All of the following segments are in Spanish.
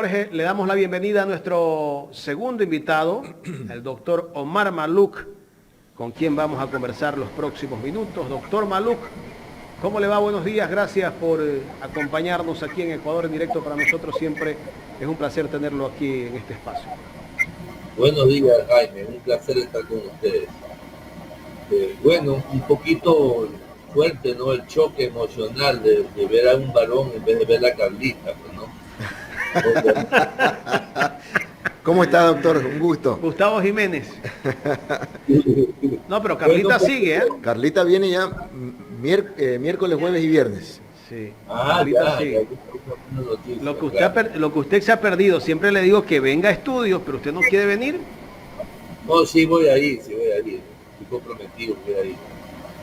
Jorge, le damos la bienvenida a nuestro segundo invitado, el doctor Omar Malouk, con quien vamos a conversar los próximos minutos. Doctor Malouk, ¿cómo le va? Buenos días, gracias por acompañarnos aquí en Ecuador en directo. Para nosotros siempre es un placer tenerlo aquí en este espacio. Buenos días, Jaime, un placer estar con ustedes. Bueno, un poquito fuerte, ¿no? El choque emocional de ver a un varón en vez de ver a Carlita, pues, ¿no? ¿Cómo está, doctor? Un gusto. Gustavo Jiménez. No, pero Carlita bueno, sigue, ¿eh? Carlita viene ya miércoles, jueves y viernes. Sí, Carlita sigue. Lo que usted se ha perdido, siempre le digo que venga a estudios, pero usted no quiere venir. No, sí voy a ir, estoy comprometido, voy a ir.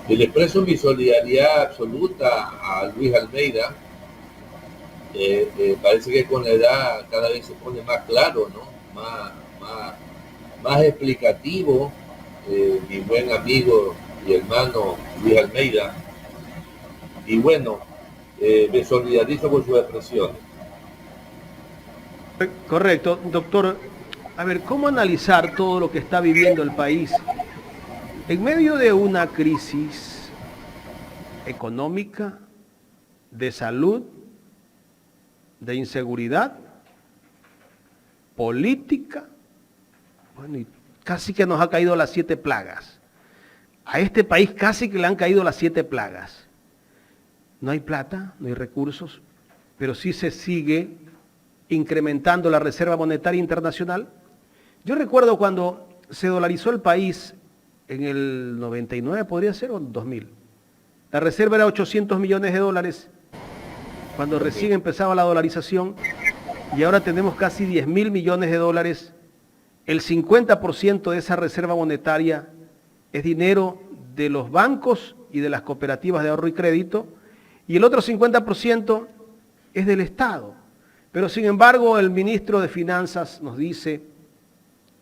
Y le expreso mi solidaridad absoluta a Luis Almeida. Parece que con la edad cada vez se pone más claro, ¿no? Más explicativo, mi buen amigo y hermano Luis Almeida. Y bueno, me solidarizo con sus expresiones. Correcto, doctor. A ver, ¿cómo analizar todo lo que está viviendo el país en medio de una crisis económica, de salud, de inseguridad, política? Bueno, y casi que nos ha caído las 7 plagas. A este país casi que le han caído las 7 plagas. No hay plata, no hay recursos, pero sí se sigue incrementando la Reserva Monetaria Internacional. Yo recuerdo cuando se dolarizó el país en el 99, podría ser, o 2000. La reserva era 800 millones de dólares cuando recién empezaba la dolarización, y ahora tenemos casi 10.000 millones de dólares. El 50% de esa reserva monetaria es dinero de los bancos y de las cooperativas de ahorro y crédito, y el otro 50% es del Estado. Pero sin embargo, el ministro de Finanzas nos dice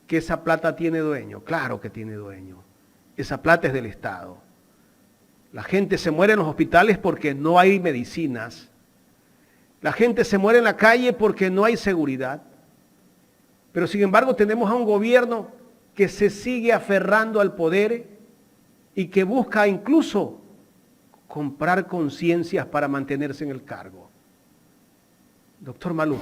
que esa plata tiene dueño. Claro que tiene dueño. Esa plata es del Estado. La gente se muere en los hospitales porque no hay medicinas. La gente se muere en la calle porque no hay seguridad. Pero sin embargo tenemos a un gobierno que se sigue aferrando al poder y que busca incluso comprar conciencias para mantenerse en el cargo. Doctor Malouk.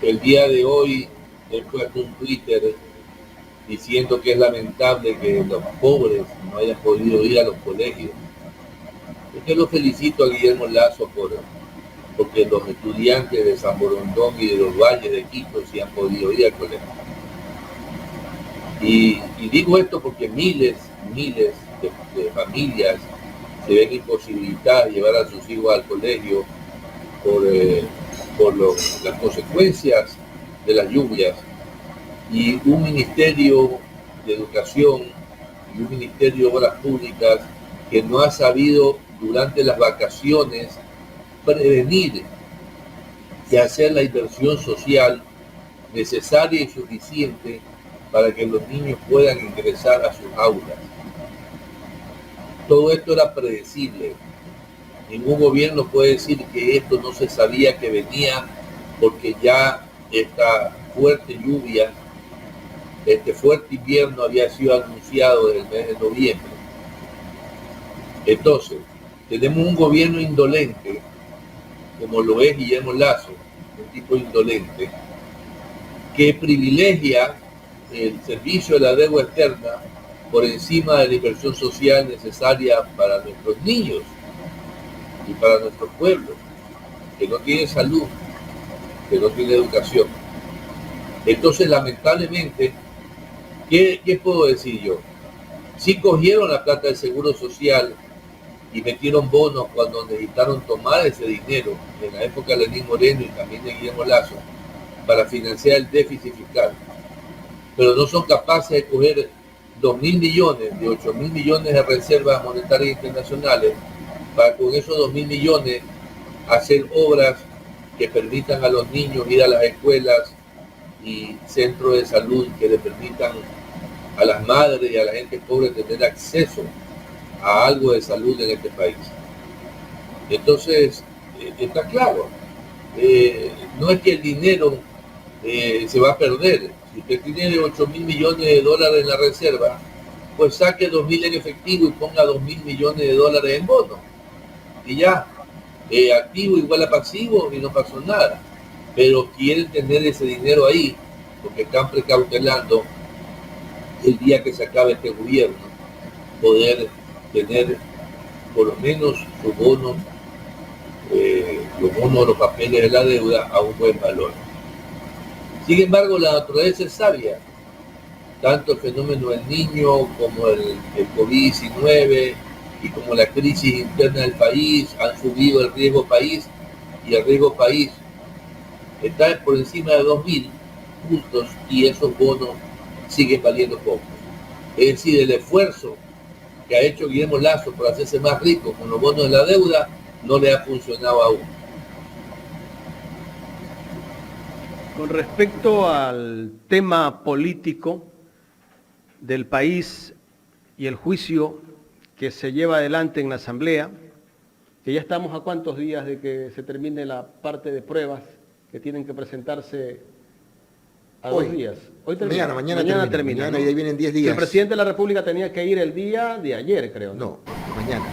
El día de hoy he puesto un Twitter diciendo que es lamentable que los pobres no hayan podido ir a los colegios. Yo lo felicito a Guillermo Lazo porque los estudiantes de San Borondón y de los valles de Quito sí han podido ir al colegio. Y digo esto porque miles de familias se ven imposibilitadas de llevar a sus hijos al colegio por las consecuencias de las lluvias, y un Ministerio de Educación y un Ministerio de Obras Públicas que no ha sabido durante las vacaciones prevenir y hacer la inversión social necesaria y suficiente para que los niños puedan ingresar a sus aulas. Todo esto era predecible. Ningún gobierno puede decir que esto no se sabía que venía, porque ya esta fuerte lluvia, este fuerte invierno había sido anunciado desde el mes de noviembre. Entonces, tenemos un gobierno indolente, como lo es Guillermo Lazo, un tipo indolente, que privilegia el servicio de la deuda externa por encima de la inversión social necesaria para nuestros niños y para nuestros pueblos, que no tienen salud, que no tienen educación. Entonces, lamentablemente, ¿qué puedo decir yo? Sí cogieron la plata del Seguro Social y metieron bonos cuando necesitaron tomar ese dinero, en la época de Lenín Moreno y también de Guillermo Lazo, para financiar el déficit fiscal. Pero no son capaces de coger 2.000 millones de 8.000 millones de reservas monetarias internacionales para con esos 2.000 millones hacer obras que permitan a los niños ir a las escuelas y centros de salud que le permitan a las madres y a la gente pobre tener acceso a algo de salud en este país. Entonces, está claro, no es que el dinero se va a perder. Si usted tiene 8.000 millones de dólares en la reserva, pues saque 2.000 en efectivo y ponga 2.000 millones de dólares en bonos. Y ya, activo igual a pasivo y no pasó nada. Pero quieren tener ese dinero ahí, porque están precautelando el día que se acabe este gobierno, poder tener por lo menos sus bonos, los bonos, los papeles de la deuda a un buen valor. Sin embargo, la naturaleza es sabia. Tanto el fenómeno del Niño como el COVID-19 y como la crisis interna del país han subido el riesgo país, y el riesgo país está por encima de 2.000 puntos y esos bonos siguen valiendo poco. Es decir, el esfuerzo que ha hecho Guillermo Lasso por hacerse más rico con los bonos de la deuda no le ha funcionado aún. Con respecto al tema político del país y el juicio que se lleva adelante en la Asamblea, que ya estamos a cuántos días de que se termine la parte de pruebas que tienen que presentarse a Hoy. 2 días. Hoy termina. Mañana termina, ¿no? y ahí vienen 10 Que días. el presidente de la República tenía que ir el día de ayer, creo. No, mañana.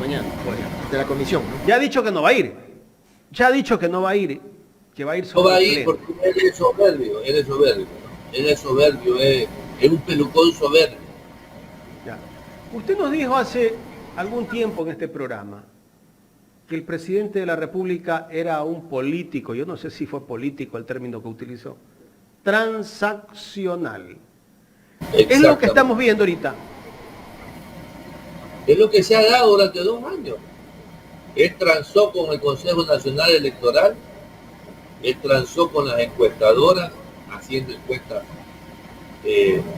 Mañana. Bueno. De la comisión, ¿no? Ya ha dicho que no va a ir. Ya ha dicho que no va a ir. Que va a ir No sobre va a el ir pleno. porque él es soberbio, ¿no? Él es soberbio, es un pelucón soberbio. Ya. Usted nos dijo hace algún tiempo en este programa que el presidente de la República era un político, yo no sé si fue político el término que utilizó, transaccional. Es lo que estamos viendo ahorita. Es lo que se ha dado durante 2 años. Él transó con el Consejo Nacional Electoral, él transó con las encuestadoras, haciendo encuestas,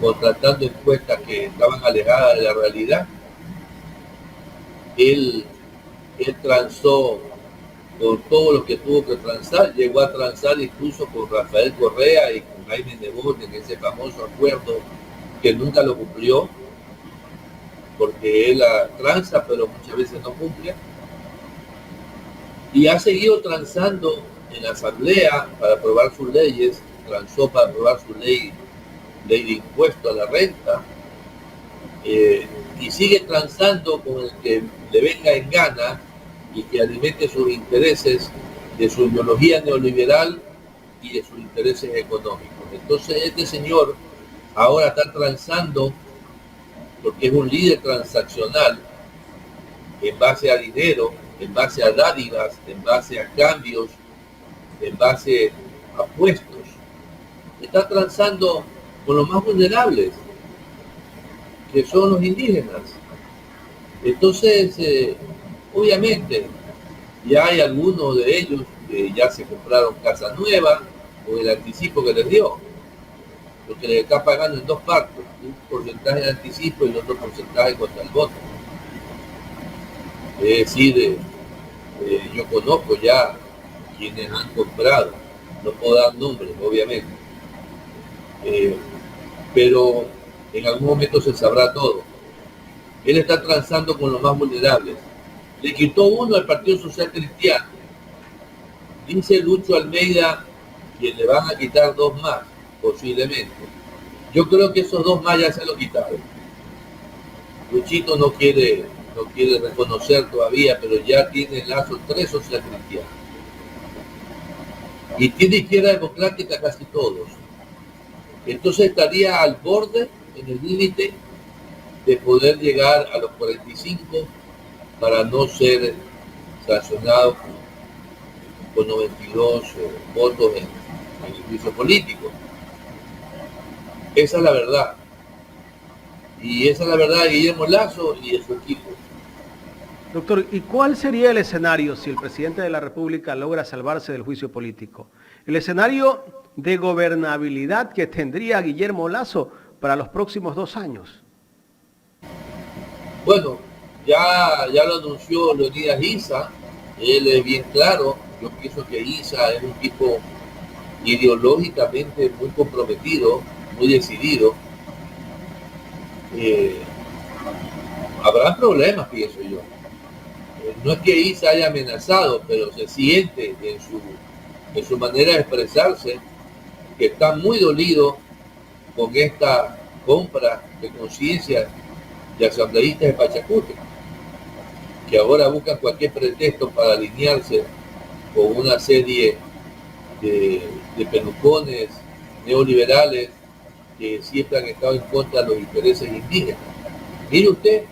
contratando encuestas que estaban alejadas de la realidad. Él transó con todo lo que tuvo que transar, llegó a transar incluso con Rafael Correa y con Jaime Nebot en ese famoso acuerdo que nunca lo cumplió, porque él tranza pero muchas veces no cumple. Y ha seguido transando en la Asamblea para aprobar sus leyes, transó para aprobar su ley de impuesto a la renta, y sigue transando con el que le venga en gana y que alimente sus intereses de su ideología neoliberal y de sus intereses económicos. Entonces este señor ahora está transando porque es un líder transaccional en base a dinero, en base a dádivas, en base a cambios, en base a puestos. Está transando con los más vulnerables, que son los indígenas. Entonces, obviamente, ya hay algunos de ellos que ya se compraron casa nueva con el anticipo que les dio, porque les está pagando en 2 partes, un porcentaje de anticipo y el otro porcentaje contra el voto. Es decir, yo conozco ya quienes han comprado, no puedo dar nombres, obviamente, pero en algún momento se sabrá todo. Él está transando con los más vulnerables. Le quitó uno al Partido Social Cristiano. Dice Lucho Almeida que le van a quitar 2 más, posiblemente. Yo creo que esos 2 más ya se lo quitaron. Luchito no quiere reconocer todavía, pero ya tiene Lasso 3 social cristianos. Y tiene Izquierda Democrática casi todos. Entonces estaría al borde, en el límite, de poder llegar a los 45 para no ser sancionado con 92 votos en el juicio político. Esa es la verdad. Y esa es la verdad de Guillermo Lasso y de su equipo. Doctor, ¿y cuál sería el escenario si el presidente de la República logra salvarse del juicio político? El escenario de gobernabilidad que tendría Guillermo Lasso para los próximos 2 años. Bueno, ya lo anunció Leonidas Issa, él es bien claro. Yo pienso que Issa es un tipo ideológicamente muy comprometido, muy decidido. Habrá problemas, pienso yo. no es que Isa haya amenazado, pero se siente en su manera de expresarse que está muy dolido con esta compra de conciencia de asambleístas de Pachacuti, que ahora buscan cualquier pretexto para alinearse con una serie de pelucones neoliberales que siempre han estado en contra de los intereses indígenas. Mire usted,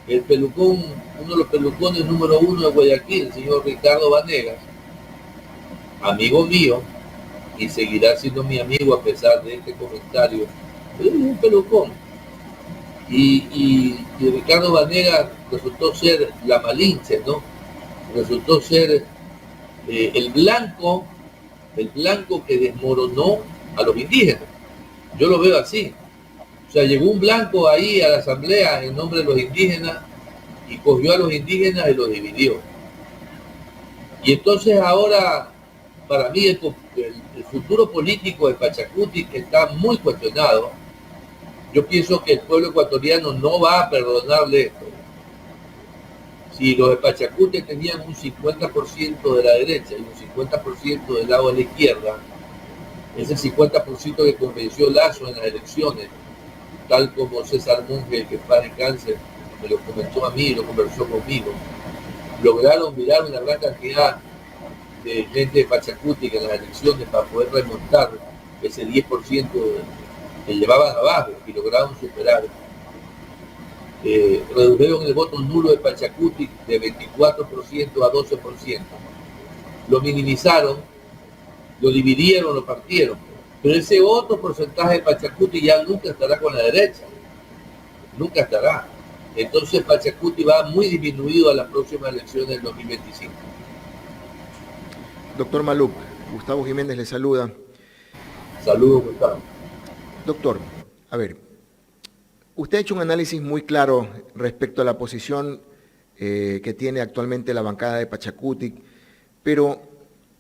el pelucón, uno de los pelucones número 1 de Guayaquil, el señor Ricardo Vanegas, amigo mío, y seguirá siendo mi amigo a pesar de este comentario, es un pelucón. Y Ricardo Vanegas resultó ser la Malinche, ¿no? Resultó ser el blanco que desmoronó a los indígenas. Yo lo veo así. O sea, llegó un blanco ahí a la asamblea en nombre de los indígenas y cogió a los indígenas y los dividió. Y entonces ahora, para mí, el futuro político de Pachacuti está muy cuestionado. Yo pienso que el pueblo ecuatoriano no va a perdonarle esto. Si los de Pachacuti tenían un 50% de la derecha y un 50% del lado de la izquierda, ese 50% que convenció Lazo en las elecciones, tal como César Monge, que está en cáncer, me lo comentó a mí y lo conversó conmigo, lograron virar una gran cantidad de gente de Pachacuti en las elecciones para poder remontar ese 10% que llevaban abajo y lograron superar. Redujeron el voto nulo de Pachacuti de 24% a 12%. Lo minimizaron, lo dividieron, lo partieron. Pero ese otro porcentaje de Pachacuti ya nunca estará con la derecha. Nunca estará. Entonces Pachacuti va muy disminuido a las próximas elecciones del 2025. Doctor Maluf, Gustavo Jiménez le saluda. Saludos, Gustavo. Doctor, a ver, usted ha hecho un análisis muy claro respecto a la posición que tiene actualmente la bancada de Pachacuti, pero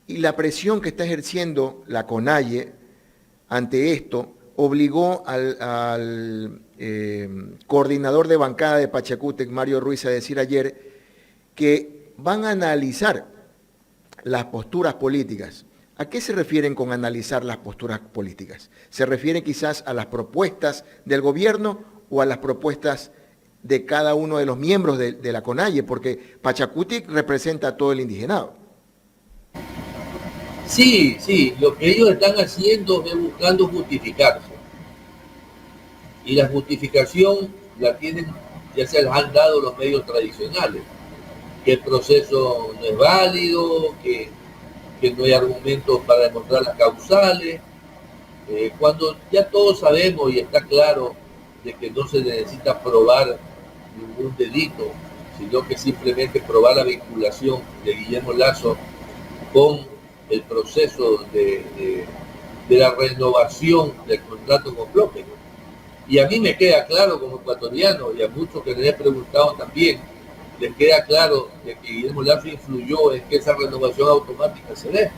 y la presión que está ejerciendo la CONAIE ante esto obligó al coordinador de bancada de Pachacuti, Mario Ruiz, a decir ayer que van a analizar las posturas políticas. ¿A qué se refieren con analizar las posturas políticas? ¿Se refieren quizás a las propuestas del gobierno o a las propuestas de cada uno de los miembros de la CONAIE? Porque Pachacuti representa a todo el indigenado. Sí, lo que ellos están haciendo es buscando justificarse. Y la justificación la tienen, ya se las han dado los medios tradicionales, que el proceso no es válido, que no hay argumentos para demostrar las causales, cuando ya todos sabemos y está claro de que no se necesita probar ningún delito, sino que simplemente probar la vinculación de Guillermo Lazo con el proceso de la renovación del contrato con Bloque. Y a mí me queda claro como ecuatoriano, y a muchos que les he preguntado también, les queda claro de que Guillermo Lazo influyó en que esa renovación automática se dé.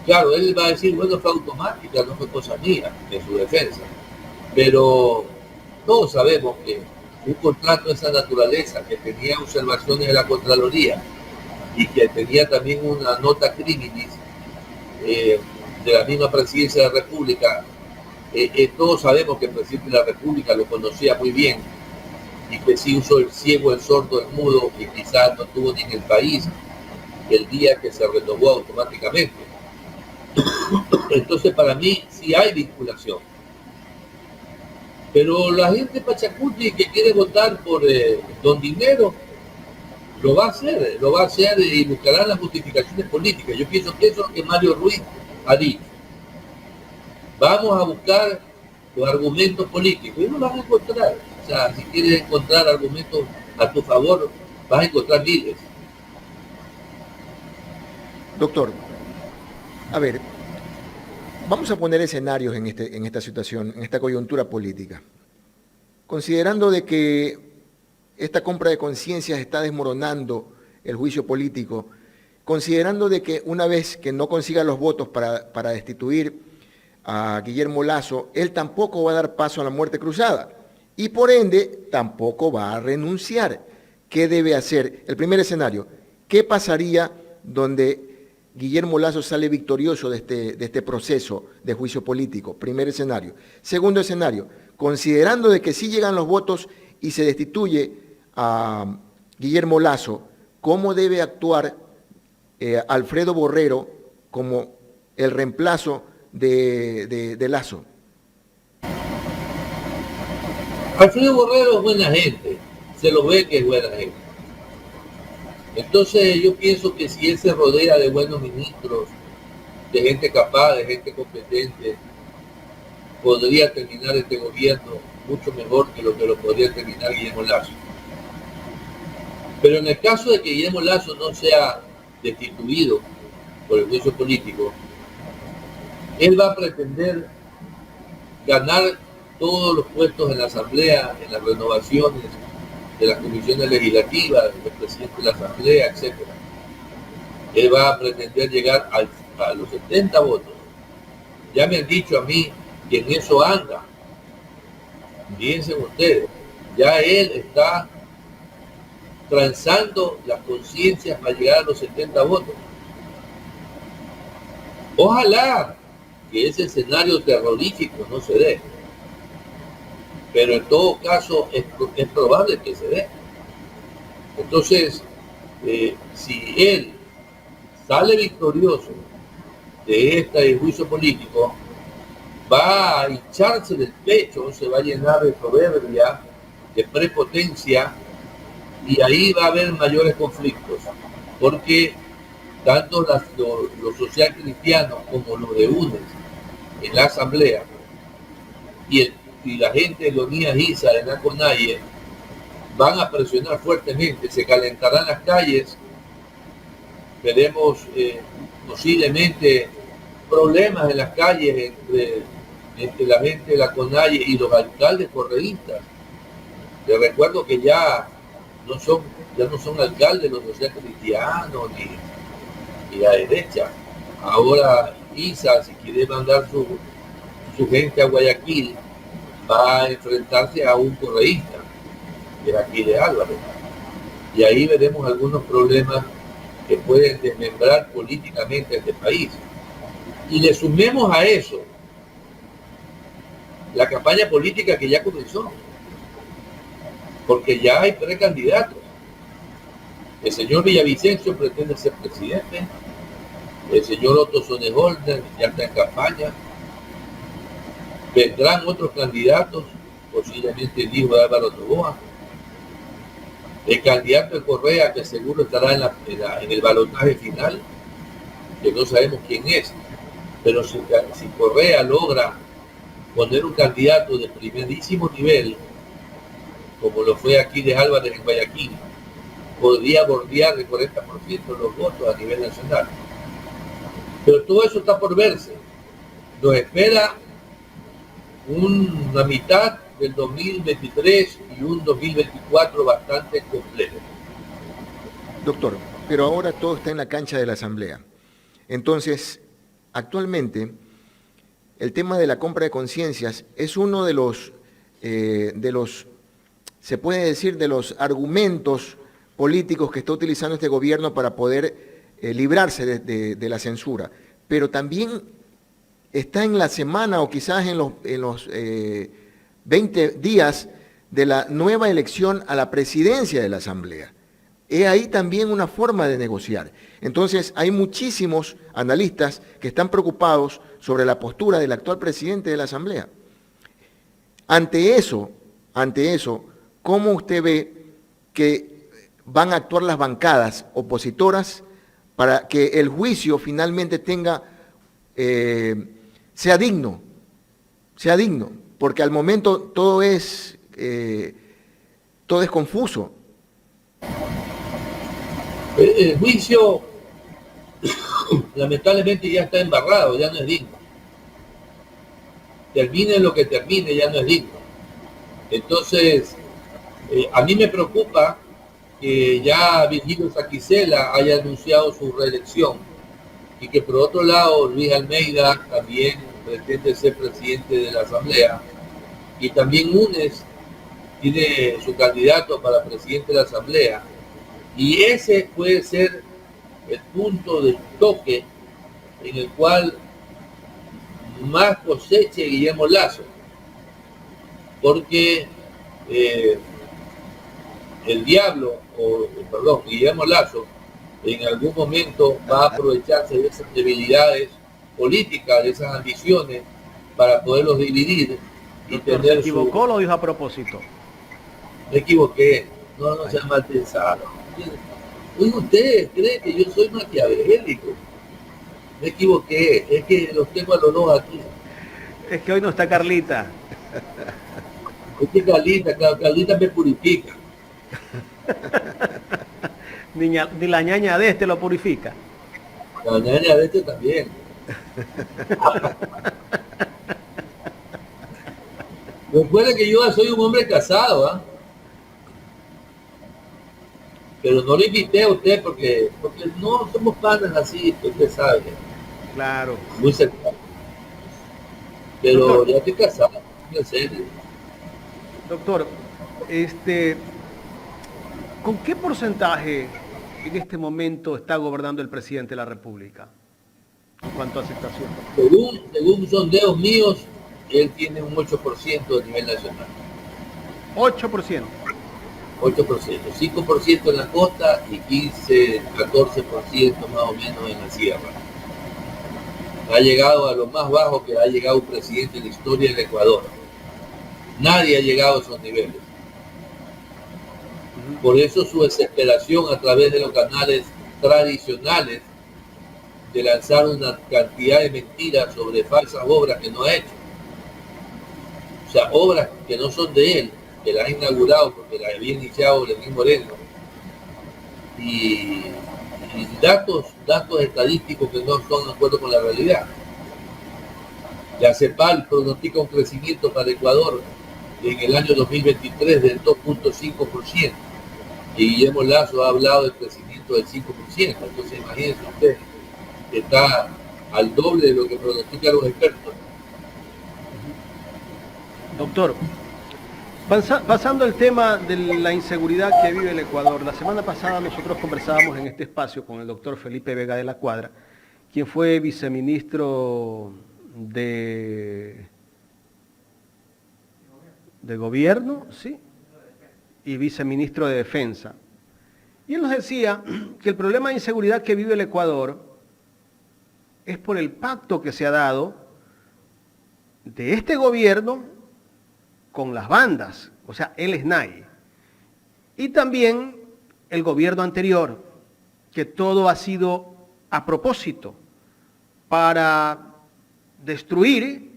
Claro, él va a decir, bueno, fue automática, no fue cosa mía, en su defensa. Pero todos sabemos que un contrato de esa naturaleza, que tenía observaciones de la Contraloría y que tenía también una nota criminis de la misma Presidencia de la República, todos sabemos que el presidente de la República lo conocía muy bien y que sí usó el ciego, el sordo, el mudo, que quizás no tuvo ni en el país el día que se renovó automáticamente. Entonces, para mí sí hay vinculación. Pero la gente de Pachacuti que quiere votar por Don Dinero, lo va a hacer y buscarán las justificaciones políticas. Yo pienso que eso es lo que Mario Ruiz ha dicho. Vamos a buscar los argumentos políticos y no los vas a encontrar. O sea, si quieres encontrar argumentos a tu favor, vas a encontrar miles. Doctor, a ver, vamos a poner escenarios en esta situación, en esta coyuntura política. Considerando de que esta compra de conciencias está desmoronando el juicio político, considerando de que una vez que no consiga los votos para destituir a Guillermo Lazo, él tampoco va a dar paso a la muerte cruzada y por ende tampoco va a renunciar. ¿qué debe hacer? El primer escenario, ¿qué pasaría donde Guillermo Lasso sale victorioso de este proceso de juicio político? Primer escenario. Segundo escenario, considerando de que sí llegan los votos y se destituye a Guillermo Lasso, ¿cómo debe actuar Alfredo Borrero como el reemplazo de Lasso? Alfredo Borrero es buena gente, se lo ve que es buena gente. Entonces yo pienso que si él se rodea de buenos ministros, de gente capaz, de gente competente, podría terminar este gobierno mucho mejor que lo podría terminar Guillermo Lasso. Pero en el caso de que Guillermo Lasso no sea destituido por el juicio político, él va a pretender ganar todos los puestos en la Asamblea, en las renovaciones de las comisiones legislativas, del presidente de la Asamblea, etc. Él va a pretender llegar a los 70 votos. Ya me han dicho a mí que en eso anda. Fíjense ustedes, ya él está transando las conciencias para llegar a los 70 votos. Ojalá que ese escenario terrorífico no se dé, pero en todo caso es probable que se dé. Entonces, si él sale victorioso de este juicio político, va a hincharse del pecho, se va a llenar de soberbia, de prepotencia, y ahí va a haber mayores conflictos, porque tanto los social cristianos como los de UNES en la Asamblea y la gente de Leonidas Issa de Naconaye van a presionar fuertemente, se calentarán las calles, veremos posiblemente problemas en las calles entre la gente de la CONAIE y los alcaldes correístas. Les recuerdo que ya no son alcaldes los social cristianos ni la derecha. Ahora Issa, si quiere mandar su gente a Guayaquil, va a enfrentarse a un correísta, que es aquí de Álvarez. Y ahí veremos algunos problemas que pueden desmembrar políticamente a este país. Y le sumemos a eso la campaña política que ya comenzó, porque ya hay precandidatos. El señor Villavicencio pretende ser presidente, el señor Otto Sonnenholder ya está en campaña, vendrán otros candidatos, posiblemente el hijo de Álvaro Noboa, el candidato de Correa, que seguro estará en el balotaje final, que no sabemos quién es, pero si Correa logra poner un candidato de primerísimo nivel, como lo fue aquí de Álvarez en Guayaquil, podría bordear el 40% de los votos a nivel nacional. Pero todo eso está por verse. Nos espera una mitad del 2023 y un 2024 bastante complejo. Doctor, pero ahora todo está en la cancha de la Asamblea. Entonces, actualmente, el tema de la compra de conciencias es uno de los, se puede decir, de los argumentos políticos que está utilizando este gobierno para poder librarse de la censura. Pero también está en la semana o quizás en los 20 días de la nueva elección a la presidencia de la Asamblea. Es ahí también una forma de negociar. Entonces, hay muchísimos analistas que están preocupados sobre la postura del actual presidente de la Asamblea. Ante eso, ¿cómo usted ve que van a actuar las bancadas opositoras para que el juicio finalmente sea digno? Porque al momento todo es confuso. El juicio lamentablemente ya está embarrado, ya no es digno. Termine lo que termine, ya no es digno. Entonces, a mí me preocupa que ya Virgilio Saquicela haya anunciado su reelección y que por otro lado Luis Almeida también pretende ser presidente de la Asamblea, y también UNES tiene su candidato para presidente de la Asamblea, y ese puede ser el punto de toque en el cual más coseche Guillermo Lasso, porque Guillermo Lasso en algún momento va a aprovecharse de esas debilidades políticas, de esas ambiciones, para poderlos dividir y Doctor, tener ¿se equivocó o lo dijo a propósito? Me equivoqué, no sea mal pensado. Oye, ¿ustedes creen que yo soy maquiavélico? Me equivoqué, es que los tengo a los dos aquí. Es que hoy no está Carlita. Es que Carlita me purifica. Ni la ñaña de este lo purifica. La ñaña de este también. Recuerden que yo soy un hombre casado, ¿ah? Pero no lo invité a usted porque no somos panas así, usted sabe. Claro. Muy cercano. Pero doctor, ya estoy casado, en serio. Doctor, ¿con qué porcentaje en este momento está gobernando el presidente de la República en cuanto a aceptación? Según sondeos míos, él tiene un 8% a nivel nacional. 8%. 8%, 5% en la costa y 15, 14% más o menos en la sierra. Ha llegado a lo más bajo que ha llegado un presidente en la historia del Ecuador. Nadie ha llegado a esos niveles. Por eso su desesperación a través de los canales tradicionales de lanzar una cantidad de mentiras sobre falsas obras que no ha hecho. O sea, obras que no son de él, que la ha inaugurado porque la había iniciado Lenín Moreno, y datos estadísticos que no son de acuerdo con la realidad. La CEPAL pronostica un crecimiento para Ecuador en el año 2023 del 2.5%, y Guillermo Lasso ha hablado del crecimiento del 5%, entonces imagínense usted que está al doble de lo que pronostican los expertos. Doctor, pasando al tema de la inseguridad que vive el Ecuador, la semana pasada nosotros conversábamos en este espacio con el doctor Felipe Vega de la Cuadra, quien fue viceministro de gobierno, ¿sí? Y viceministro de defensa. Y él nos decía que el problema de inseguridad que vive el Ecuador es por el pacto que se ha dado de este gobierno con las bandas, o sea, el SNAI, y también el gobierno anterior, que todo ha sido a propósito para destruir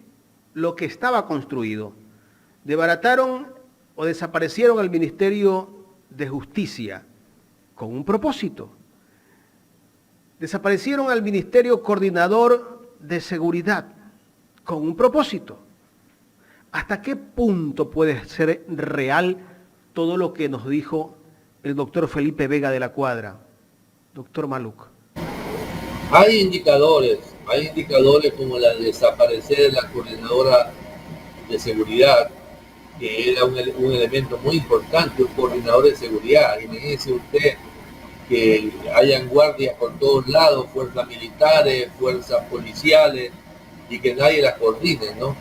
lo que estaba construido. Desbarataron o desaparecieron el Ministerio de Justicia con un propósito. Desaparecieron al Ministerio Coordinador de Seguridad con un propósito. ¿Hasta qué punto puede ser real todo lo que nos dijo el doctor Felipe Vega de la Cuadra? Doctor Maluk. Hay indicadores como la de desaparecer de la coordinadora de seguridad, que era un elemento muy importante, un coordinador de seguridad. Imagínese usted que hayan guardias por todos lados, fuerzas militares, fuerzas policiales, y que nadie las coordine, ¿no?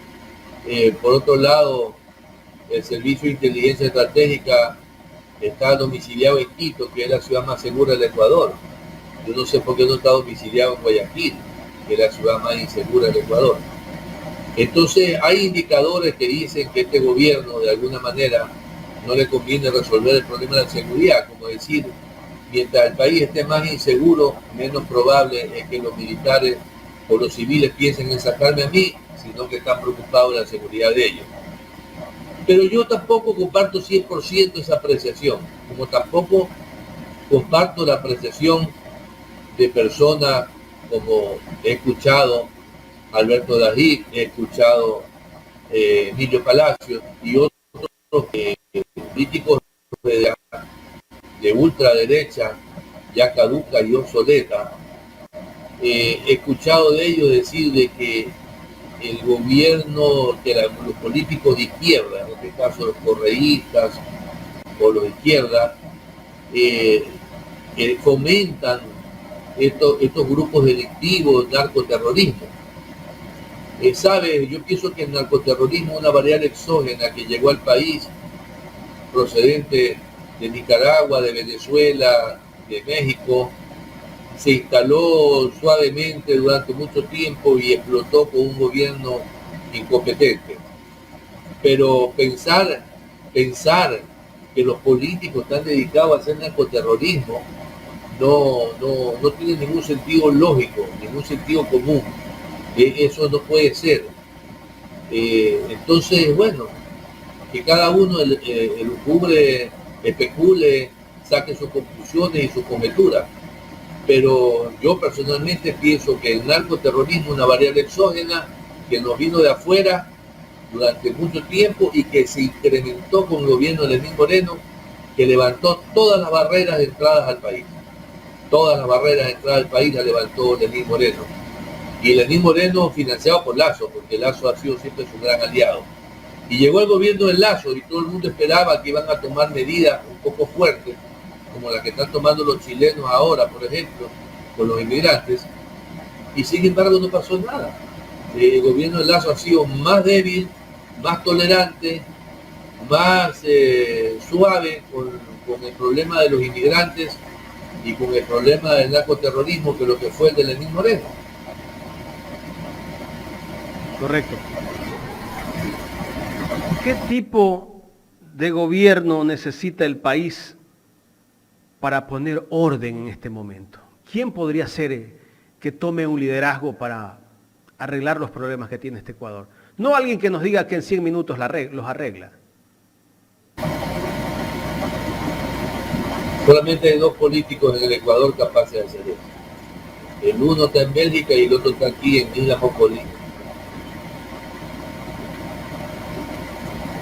Por otro lado, el Servicio de Inteligencia Estratégica está domiciliado en Quito, que es la ciudad más segura del Ecuador. Yo no sé por qué no está domiciliado en Guayaquil, que es la ciudad más insegura del Ecuador. Entonces, hay indicadores que dicen que este gobierno, de alguna manera, no le conviene resolver el problema de la seguridad, como decir, mientras el país esté más inseguro, menos probable es que los militares o los civiles piensen en sacarme a mí, sino que están preocupados de la seguridad de ellos. Pero yo tampoco comparto 100% esa apreciación, como tampoco comparto la apreciación de personas como he escuchado Alberto Dají, he escuchado Emilio Palacios y otros políticos de ultraderecha, ya caduca y obsoleta. He escuchado de ellos decir de que el gobierno, los políticos de izquierda, en este caso los correístas o los de izquierda, fomentan estos grupos delictivos, narcoterrorismo. Yo pienso que el narcoterrorismo es una variable exógena que llegó al país procedente de Nicaragua, de Venezuela, de México, se instaló suavemente durante mucho tiempo y explotó con un gobierno incompetente. Pero pensar que los políticos están dedicados a hacer narcoterrorismo no tiene ningún sentido lógico, ningún sentido común. Eso no puede ser. Entonces, bueno, que cada uno elucubre, especule, saque sus conclusiones y sus conjeturas. Pero yo personalmente pienso que el narcoterrorismo es una variable exógena que nos vino de afuera durante mucho tiempo y que se incrementó con el gobierno de Lenín Moreno, que levantó todas las barreras de entradas al país. Todas las barreras de entrada al país las levantó Lenín Moreno. Y Lenín Moreno financiado por Lazo, porque Lazo ha sido siempre su gran aliado. Y llegó el gobierno de Lazo y todo el mundo esperaba que iban a tomar medidas un poco fuertes, como las que están tomando los chilenos ahora, por ejemplo, con los inmigrantes, y sin embargo no pasó nada. El gobierno de Lazo ha sido más débil, más tolerante, más suave con el problema de los inmigrantes y con el problema del narcoterrorismo que lo que fue el de Lenín Moreno. Correcto. ¿Qué tipo de gobierno necesita el país para poner orden en este momento? ¿Quién podría ser que tome un liderazgo para arreglar los problemas que tiene este Ecuador? No alguien que nos diga que en 100 minutos los arregla. Solamente hay dos políticos en el Ecuador capaces de hacer eso. El uno está en Bélgica y el otro está aquí en Isla Mocodí.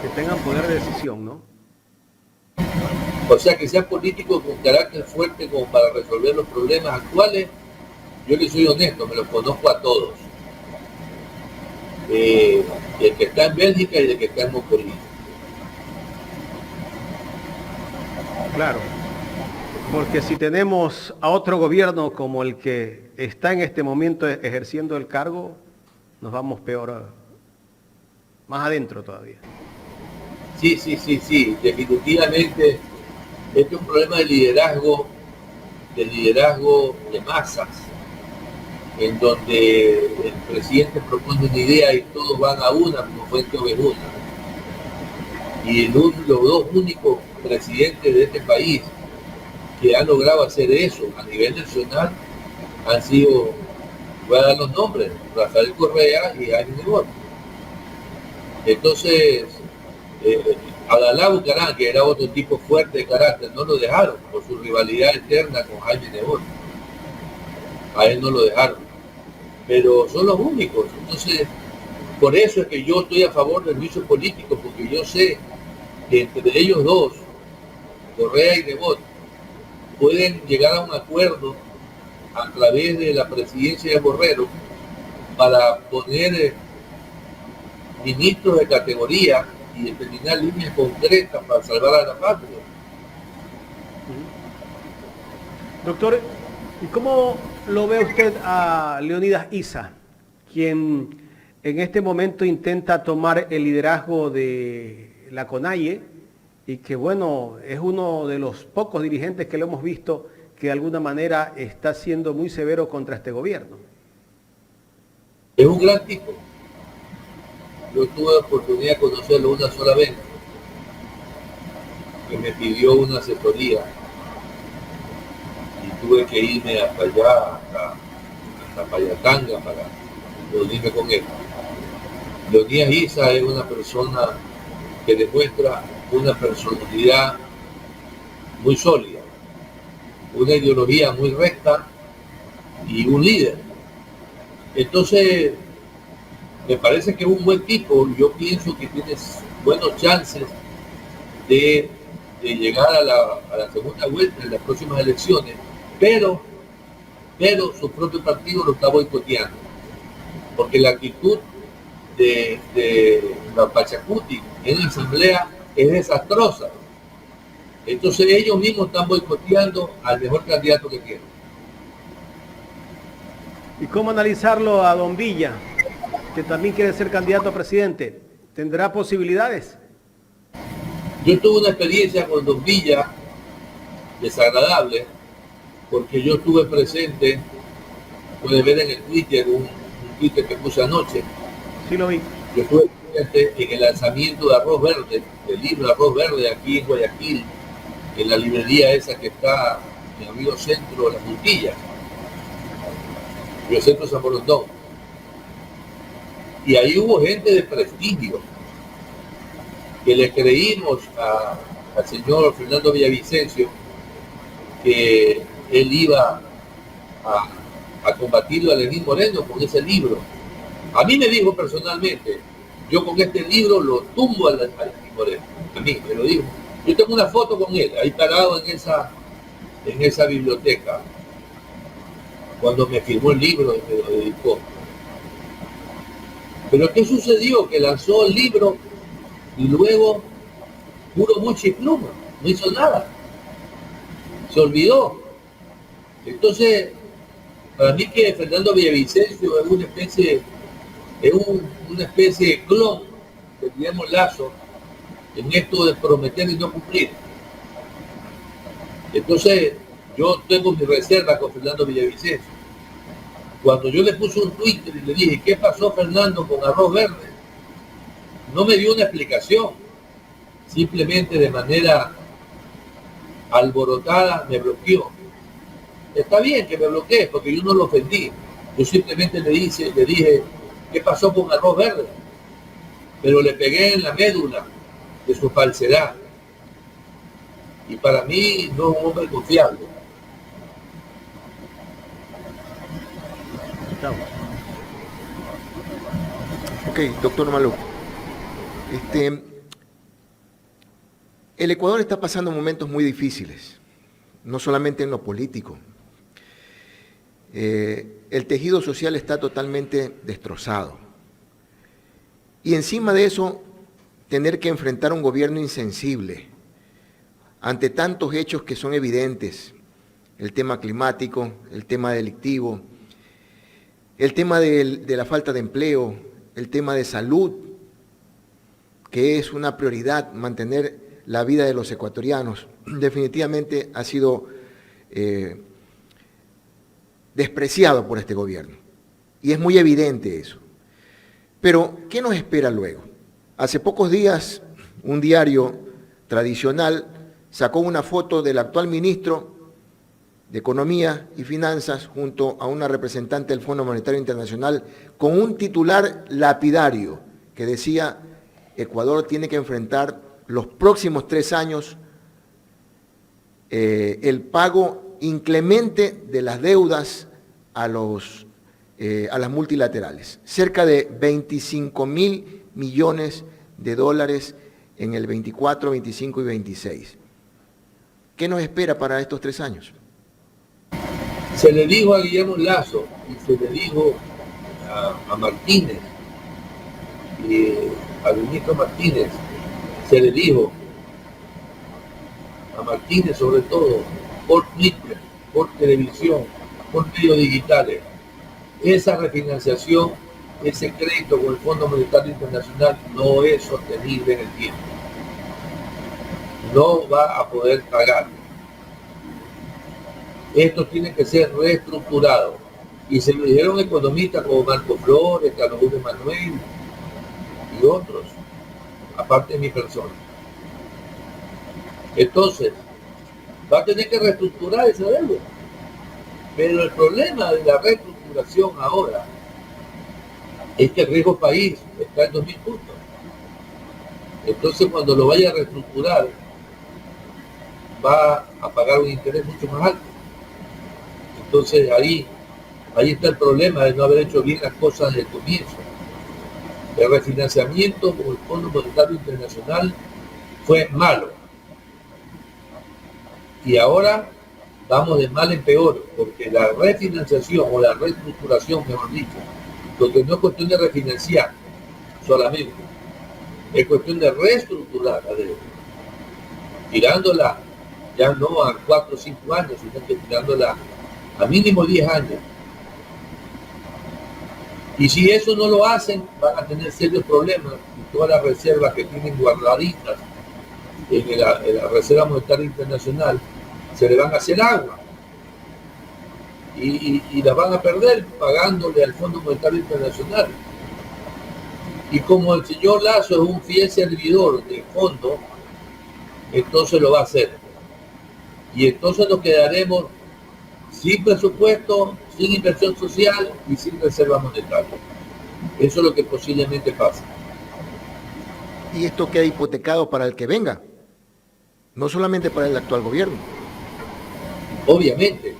Que tengan poder de decisión, ¿no? O sea, que sea político con carácter fuerte como para resolver los problemas actuales. Yo les soy honesto, me los conozco a todos. El que está en Bélgica y el que está en Mocodí. Claro, porque si tenemos a otro gobierno como el que está en este momento ejerciendo el cargo, nos vamos peor, más adentro todavía. Sí, definitivamente este es un problema de liderazgo de masas, en donde el presidente propone una idea y todos van a una como fuente ovejuna. Y los dos únicos presidentes de este país que han logrado hacer eso a nivel nacional han sido, voy a dar los nombres, Rafael Correa y Jaime Nebot. Entonces, Abdalá Bucaram, que era otro tipo fuerte de carácter, no lo dejaron por su rivalidad eterna con Jaime Nebot. A él no lo dejaron. Pero son los únicos. Entonces, por eso es que yo estoy a favor del juicio político, porque yo sé que entre ellos dos, Correa y Nebot, pueden llegar a un acuerdo a través de la presidencia de Borrero para poner ministros de categoría y determinar líneas concretas para salvar a la patria. Doctor, ¿y cómo lo ve usted a Leonidas Issa, quien en este momento intenta tomar el liderazgo de la CONAIE y que, bueno, es uno de los pocos dirigentes que lo hemos visto que de alguna manera está siendo muy severo contra este gobierno? Es un gran tipo. Yo tuve la oportunidad de conocerlo una sola vez, que me pidió una asesoría y tuve que irme hasta allá, hasta Payatanga para reunirme con él. Leonidas Issa es una persona que demuestra una personalidad muy sólida, una ideología muy recta y un líder. Entonces, me parece que es un buen tipo. Yo pienso que tiene buenos chances de llegar a la segunda vuelta en las próximas elecciones, pero su propio partido lo está boicoteando, porque la actitud de la Pachacuti en la asamblea es desastrosa. Entonces ellos mismos están boicoteando al mejor candidato que tienen. ¿Y cómo analizarlo a Don Villa, que también quiere ser candidato a presidente? ¿Tendrá posibilidades? Yo tuve una experiencia con Don Villa desagradable, porque yo estuve presente, puedes ver en el Twitter, un Twitter que puse anoche. Sí, lo vi. Yo estuve presente en el lanzamiento de Arroz Verde, del libro Arroz Verde aquí en Guayaquil, en la librería esa que está en el Río Centro, La Juntilla, Río Centro San Borondón. Y ahí hubo gente de prestigio que le creímos al señor Fernando Villavicencio que él iba a combatirlo a Lenín Moreno con ese libro. A mí me dijo personalmente, yo con este libro lo tumbo a Lenín Moreno. A mí me lo dijo. Yo tengo una foto con él, ahí parado en esa biblioteca, cuando me firmó el libro y me lo dedicó. Pero ¿qué sucedió? Que lanzó el libro y luego puro moche y pluma, no hizo nada. Se olvidó. Entonces, para mí que Fernando Villavicencio es una especie de clon de Guillermo Lasso en esto de prometer y no cumplir. Entonces, yo tengo mi reserva con Fernando Villavicencio. Cuando yo le puse un Twitter y le dije, ¿qué pasó, Fernando, con Arroz Verde? No me dio una explicación. Simplemente de manera alborotada me bloqueó. Está bien que me bloquee porque yo no lo ofendí. Yo simplemente le dije, ¿qué pasó con Arroz Verde? Pero le pegué en la médula de su falsedad. Y para mí no es un hombre confiable. Ok, doctor Maluf. El Ecuador está pasando momentos muy difíciles, no solamente en lo político. El tejido social está totalmente destrozado. Y encima de eso, tener que enfrentar un gobierno insensible ante tantos hechos que son evidentes, el tema climático, el tema delictivo, el tema de la falta de empleo, el tema de salud, que es una prioridad mantener la vida de los ecuatorianos, definitivamente ha sido despreciado por este gobierno. Y es muy evidente eso. Pero, ¿qué nos espera luego? Hace pocos días, un diario tradicional sacó una foto del actual ministro de Economía y Finanzas junto a una representante del Fondo Monetario Internacional con un titular lapidario que decía: Ecuador tiene que enfrentar los próximos 3 años el pago inclemente de las deudas a las multilaterales, cerca de 25.000 millones de dólares en el 24, 25 y 26. ¿Qué nos espera para estos 3 años? Se le dijo a Guillermo Lasso y se le dijo a Martínez, al ministro Martínez, se le dijo a Martínez sobre todo, por Twitter, por televisión, por medios digitales, esa refinanciación, ese crédito con el Fondo Monetario Internacional no es sostenible en el tiempo. No va a poder pagar. Esto tiene que ser reestructurado. Y se lo dijeron economistas como Marco Flores, Carlos Manuel y otros, aparte de mi persona. Entonces, va a tener que reestructurar esa deuda. Pero el problema de la reestructuración ahora es que el riesgo país está en 2.000 puntos. Entonces, cuando lo vaya a reestructurar, va a pagar un interés mucho más alto. Entonces, ahí está el problema de no haber hecho bien las cosas desde el comienzo. El refinanciamiento con el Fondo Monetario Internacional fue malo. Y ahora vamos de mal en peor, porque la refinanciación o la reestructuración, mejor dicho, porque no es cuestión de refinanciar, solamente. Es cuestión de reestructurar la deuda, tirándola ya no a 4 o 5 años, sino que tirándola a mínimo 10 años. Y si eso no lo hacen, van a tener serios problemas y todas las reservas que tienen guardaditas en la Reserva Monetaria Internacional se le van a hacer agua y las van a perder pagándole al Fondo Monetario Internacional. Y como el señor Lasso es un fiel servidor del fondo, entonces lo va a hacer. Y entonces nos quedaremos sin presupuesto, sin inversión social y sin reserva monetaria. Eso es lo que posiblemente pasa. Y esto queda hipotecado para el que venga, no solamente para el actual gobierno. Obviamente,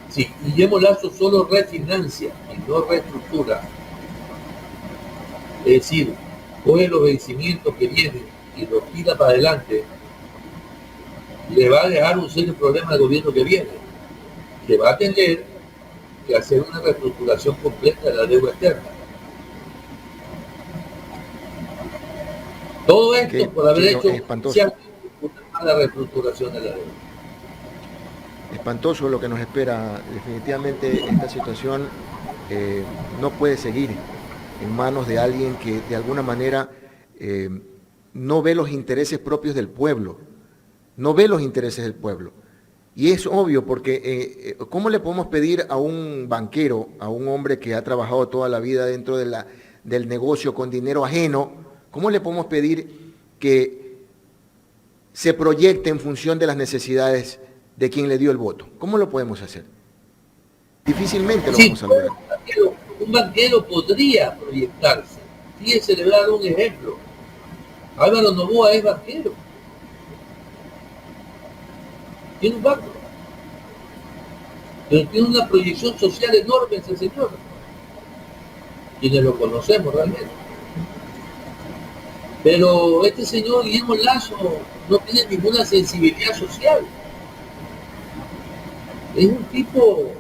si Guillermo Lasso solo refinancia y no reestructura, es decir, coge los vencimientos que vienen y los tira para adelante, le va a dejar un serio problema al gobierno que viene, que va a tener que hacer una reestructuración completa de la deuda externa. Todo esto por haber hecho una mala reestructuración de la deuda. Espantoso lo que nos espera. Definitivamente esta situación no puede seguir en manos de alguien que de alguna manera no ve los intereses propios del pueblo, no ve los intereses del pueblo. Y es obvio porque ¿cómo le podemos pedir a un banquero, a un hombre que ha trabajado toda la vida dentro de del negocio con dinero ajeno, cómo le podemos pedir que se proyecte en función de las necesidades de quien le dio el voto? ¿Cómo lo podemos hacer? Difícilmente lo vamos a lograr. Un banquero podría proyectarse. Fíjense, le voy a dar un ejemplo. Álvaro Noboa es banquero. Tiene un banco. Pero tiene una proyección social enorme ese señor. Quienes lo conocemos realmente. Pero este señor Guillermo Lasso no tiene ninguna sensibilidad social. Es un tipo,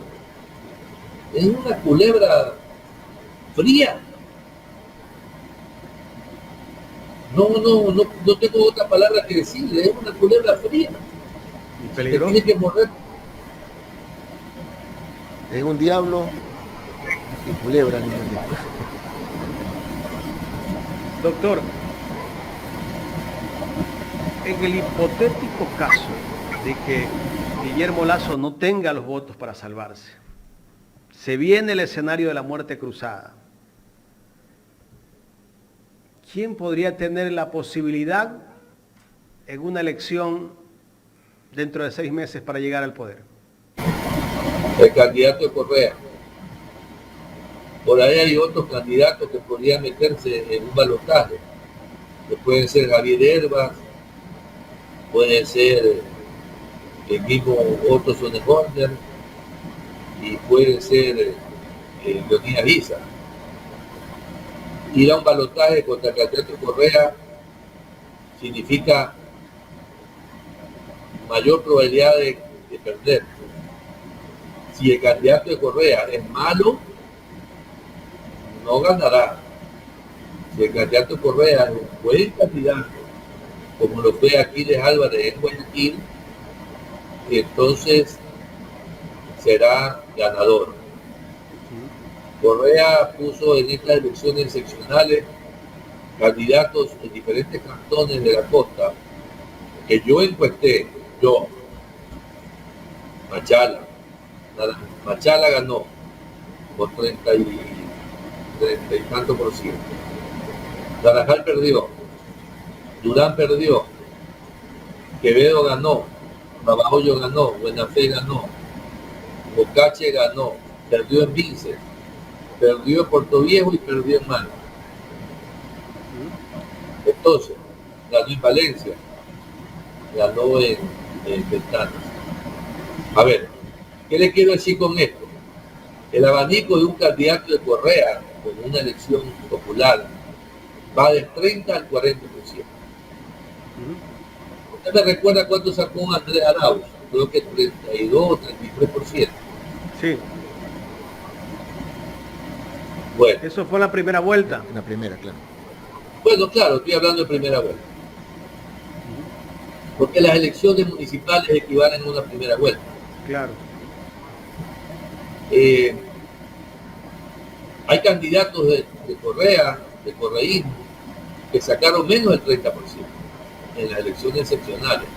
es una culebra fría. No tengo otra palabra que decirle, es una culebra fría. Y peligroso. Tiene que morder. Es un diablo y culebra al mismo tiempo. Doctor, en el hipotético caso de que Guillermo Lasso no tenga los votos para salvarse, se viene el escenario de la muerte cruzada. ¿Quién podría tener la posibilidad en una elección dentro de 6 meses para llegar al poder? El candidato de Correa. Por ahí hay otros candidatos que podrían meterse en un balotaje, que pueden ser Javier Herbas, puede ser el mismo Otto Sonnenborner y puede ser Leonidas Issa. Ir a un balotaje contra el candidato de Correa significa mayor probabilidad de perder. Si el candidato de Correa es malo, no ganará. Si el candidato de Correa es un buen candidato, como lo fue Aquiles Álvarez en Guayaquil, entonces será ganador. Correa puso en estas elecciones seccionales candidatos en diferentes cantones de la costa que yo encuesté, Machala ganó por 30 y tanto por ciento. Tarajal perdió, Durán perdió, Quevedo ganó, Babahoyo ganó, Buenafé ganó, Bocache ganó, perdió en Vinces, perdió en Puerto Viejo y perdió en Mano. Entonces, ganó en Valencia, ganó en Ventanas. A ver, ¿qué le quiero decir con esto? El abanico de un candidato de Correa con una elección popular va del 30 al 40%. ¿Usted me recuerda cuánto sacó un Andrés Arauz? Creo que 32 o 33%. Sí. Bueno. Eso fue la primera vuelta. En la primera, claro. Bueno, claro, estoy hablando de primera vuelta. Porque las elecciones municipales equivalen a una primera vuelta. Claro. Hay candidatos de Correa, de correísmo, que sacaron menos del 30% en las elecciones excepcionales.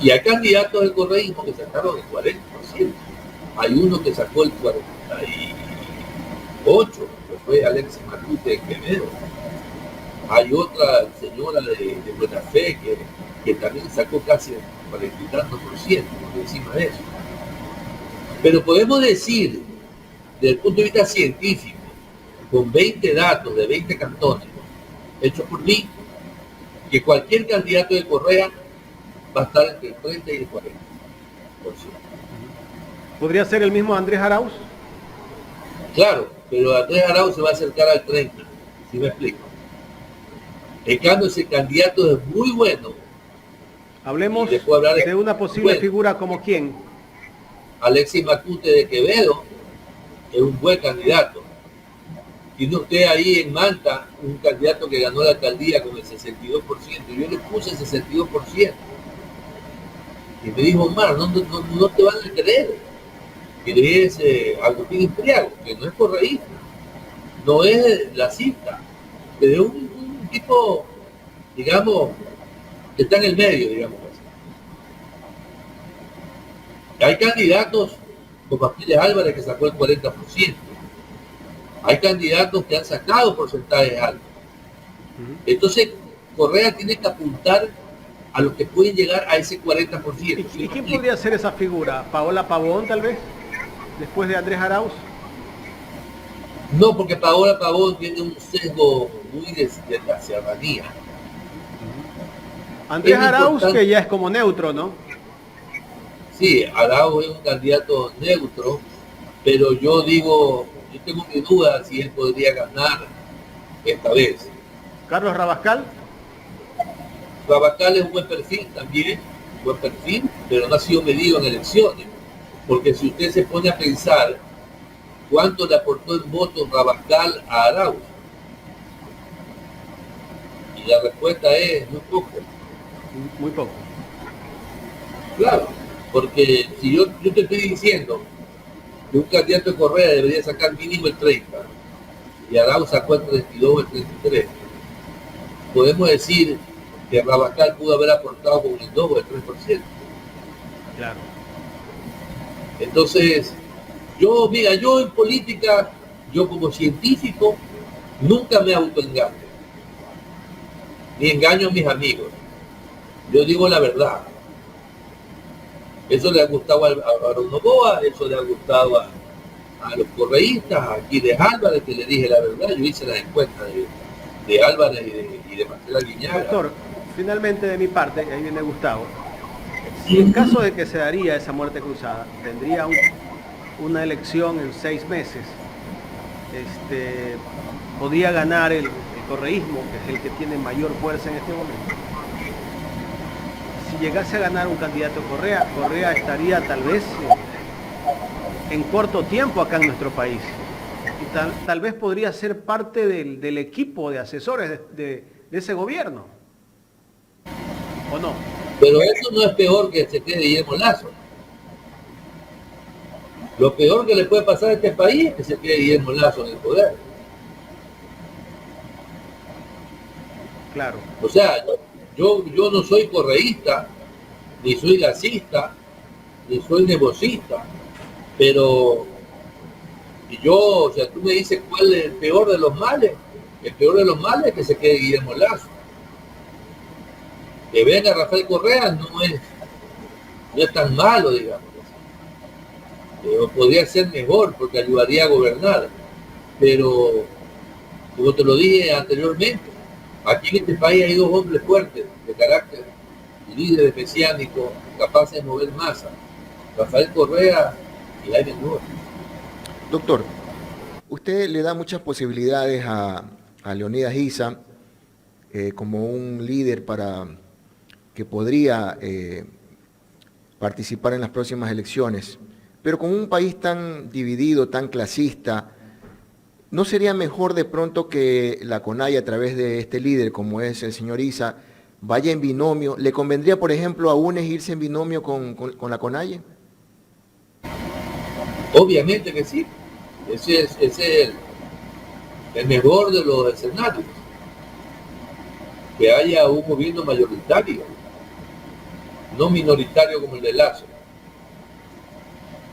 Y hay candidatos del correísmo que sacaron el 40%. Hay uno que sacó el 48%, que fue Alexis Matute de Quevedo. Hay otra señora de buena fe que también sacó casi el 40 y tantos por ciento, por encima de eso. Pero podemos decir, desde el punto de vista científico, con 20 datos de 20 cantones, hechos por mí, que cualquier candidato de Correa va a estar entre el 30 y el 40%. ¿Podría ser el mismo Andrés Arauz? Claro, pero Andrés Arauz se va a acercar al 30%, ¿sí me explico? En cambio, ese candidato es muy bueno. Hablemos de una posible figura como quién. Alexis Matute de Quevedo es un buen candidato. Tiene usted ahí en Manta un candidato que ganó la alcaldía con el 62%. Yo le puse el 62%. Y me dijo, Omar, no te van a creer. Que es Agustín Impriago, que no es correísta, no es lacista, pero es un tipo, digamos, que está en el medio, digamos. Hay candidatos como Aquiles Álvarez que sacó el 40%. Hay candidatos que han sacado porcentajes altos. Entonces, Correa tiene que apuntar a los que pueden llegar a ese 40%. ¿Y quién podría ser esa figura? ¿Paola Pavón, tal vez? Después de Andrés Arauz. No, porque Paola Pavón tiene un sesgo muy de la serranía. Andrés Arauz, que ya es como neutro, ¿no? Sí, Arauz es un candidato neutro, pero yo digo, yo tengo mi duda si él podría ganar esta vez. ¿Carlos Rabascal? Rabascal es un buen perfil también, buen perfil, pero no ha sido medido en elecciones. Porque si usted se pone a pensar cuánto le aportó en votos Rabascal a Arauz, y la respuesta es muy poco. Muy poco. Claro, porque si yo te estoy diciendo que un candidato de Correa debería sacar mínimo el 30, y Arauz sacó el 32 o el 33, podemos decir que Rabascal pudo haber aportado con el 2 o el 3%. Claro. Entonces, yo en política, yo como científico, nunca me autoengaño, ni engaño a mis amigos. Yo digo la verdad. Eso le ha gustado a Barón Novoa, eso le ha gustado a los correístas, aquí de Álvarez, que le dije la verdad. Yo hice las encuestas de Álvarez y de Marcela Guiñaga. Doctor, finalmente de mi parte, ahí viene Gustavo. Si en caso de que se daría esa muerte cruzada, tendría una elección en 6 meses, podría ganar el correísmo, que es el que tiene mayor fuerza en este momento. Si llegase a ganar un candidato Correa estaría tal vez en corto tiempo acá en nuestro país. Y tal vez podría ser parte del equipo de asesores de ese gobierno. ¿O no? Pero eso no es peor que se quede Guillermo Lazo. Lo peor que le puede pasar a este país es que se quede Guillermo Lazo en el poder. Claro. O sea, yo no soy correísta, ni soy lacista, ni soy negocista, pero o sea, tú me dices cuál es el peor de los males. El peor de los males es que se quede Guillermo Lazo. Que venga Rafael Correa no es tan malo, digamos. Podría ser mejor porque ayudaría a gobernar. Pero, como te lo dije anteriormente, aquí en este país hay 2 hombres fuertes de carácter, líderes mesiánicos, capaces de mover masa. Rafael Correa y Jaime Nueva. Doctor, usted le da muchas posibilidades a Leonidas Issa como un líder que podría participar en las próximas elecciones, pero con un país tan dividido, tan clasista, ¿No sería mejor de pronto que la CONAIE, a través de este líder, como es el señor Issa, vaya en binomio? ¿Le convendría, por ejemplo, a UNES irse en binomio con la CONAIE? Obviamente que sí. Ese es el mejor de los escenarios. Que haya un gobierno mayoritario, no minoritario como el de Lazo.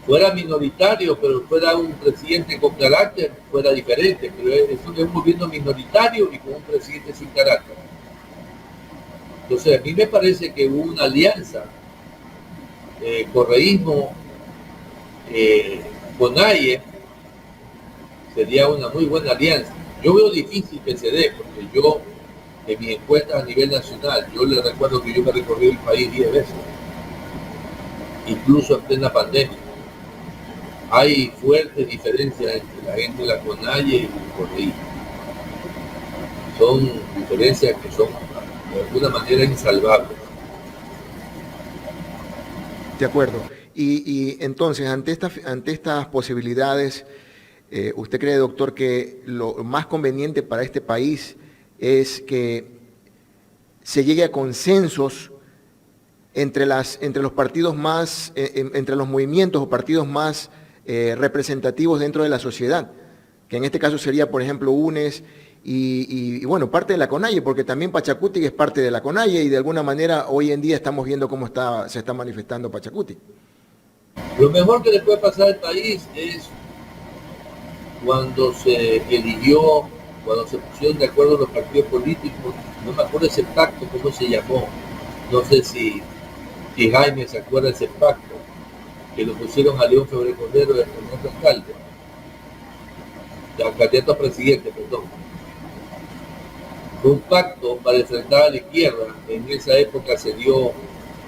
Fuera minoritario, pero fuera un presidente con carácter, fuera diferente, pero es un gobierno minoritario y con un presidente sin carácter. Entonces, a mí me parece que una alianza, correísmo, CONAIE, sería una muy buena alianza. Yo veo difícil que se dé, porque yo, en mis encuestas a nivel nacional, yo les recuerdo que yo me recorrí el país 10 veces, incluso en plena pandemia. Hay fuertes diferencias entre la gente de la CONAIE y el correísmo. Son diferencias que son de alguna manera insalvables. De acuerdo. Y entonces, ante estas posibilidades, ¿usted cree, doctor, que lo más conveniente para este país es que se llegue a consensos entre los partidos más, entre los movimientos o partidos más representativos dentro de la sociedad? Que en este caso sería, por ejemplo, UNES y bueno, parte de la CONAIE, porque también Pachacutic es parte de la CONAIE y de alguna manera hoy en día estamos viendo cómo se está manifestando Pachacutic. Lo mejor que le puede pasar al país es cuando se eligió, cuando se pusieron de acuerdo los partidos políticos, no me acuerdo ese pacto, cómo se llamó, no sé si Jaime se acuerda de ese pacto, que lo pusieron a León Febres Cordero y al primer alcalde, al candidato a presidente, perdón. Fue un pacto para enfrentar a la izquierda. En esa época se dio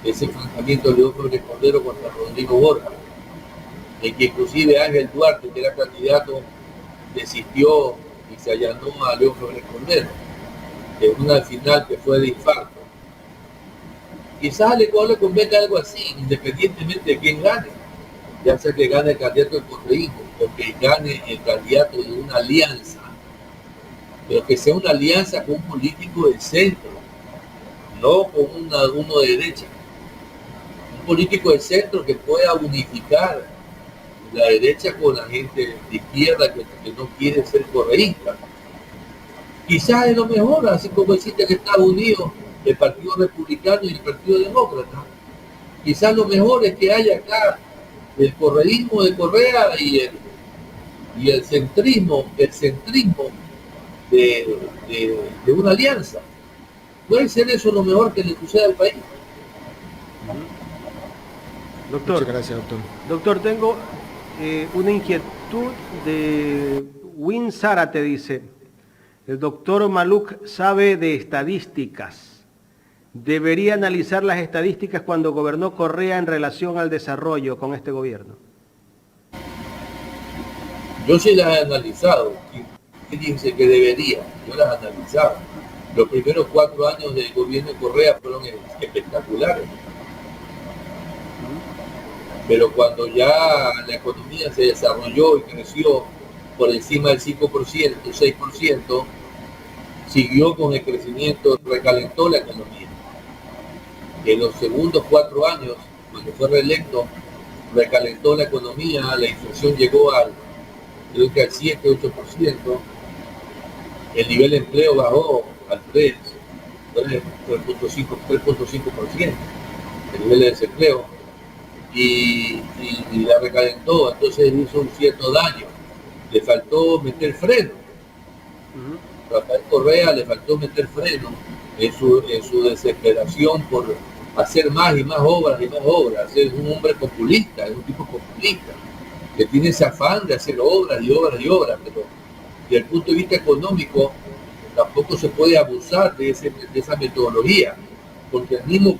ese enfrentamiento de León Febres Cordero contra Rodrigo Borja, en que inclusive Ángel Duarte, que era candidato, desistió y se allanó a León Febres Cordero, en una final que fue de infarto. Quizás al Ecuador le convenga algo así, independientemente de quién gane, ya sea que gane el candidato del correísmo o que gane el candidato de una alianza, pero que sea una alianza con un político de centro, no con uno de derecha. Un político de centro que pueda unificar la derecha con la gente de izquierda que no quiere ser correísta. Quizás es lo mejor, así como existe en Estados Unidos el Partido Republicano y el Partido Demócrata. Quizás lo mejor es que haya acá el correísmo de Correa y el centrismo de una alianza. ¿Puede ser eso lo mejor que le suceda al país? Doctor, muchas gracias, doctor. Doctor, tengo una inquietud de Win Zárate, dice, el doctor Maluk sabe de estadísticas. ¿Debería analizar las estadísticas cuando gobernó Correa en relación al desarrollo con este gobierno? Yo sí las he analizado. ¿Quién dice que debería? Yo las he analizado. Los primeros 4 años del gobierno de Correa fueron espectaculares. Pero cuando ya la economía se desarrolló y creció por encima del 5%, 6%, siguió con el crecimiento, recalentó la economía. En los segundos 4 años, cuando fue reelecto, recalentó la economía, la inflación llegó creo que al 7-8%, el nivel de empleo bajó al 3.5%, el nivel de desempleo, y la recalentó, entonces hizo un cierto daño. Le faltó meter freno. Rafael Correa le faltó meter freno en su desesperación por hacer más y más obras y más obras. Es un hombre populista, es un tipo populista, que tiene ese afán de hacer obras y obras y obras, pero desde el punto de vista económico tampoco se puede abusar de esa metodología, porque el mismo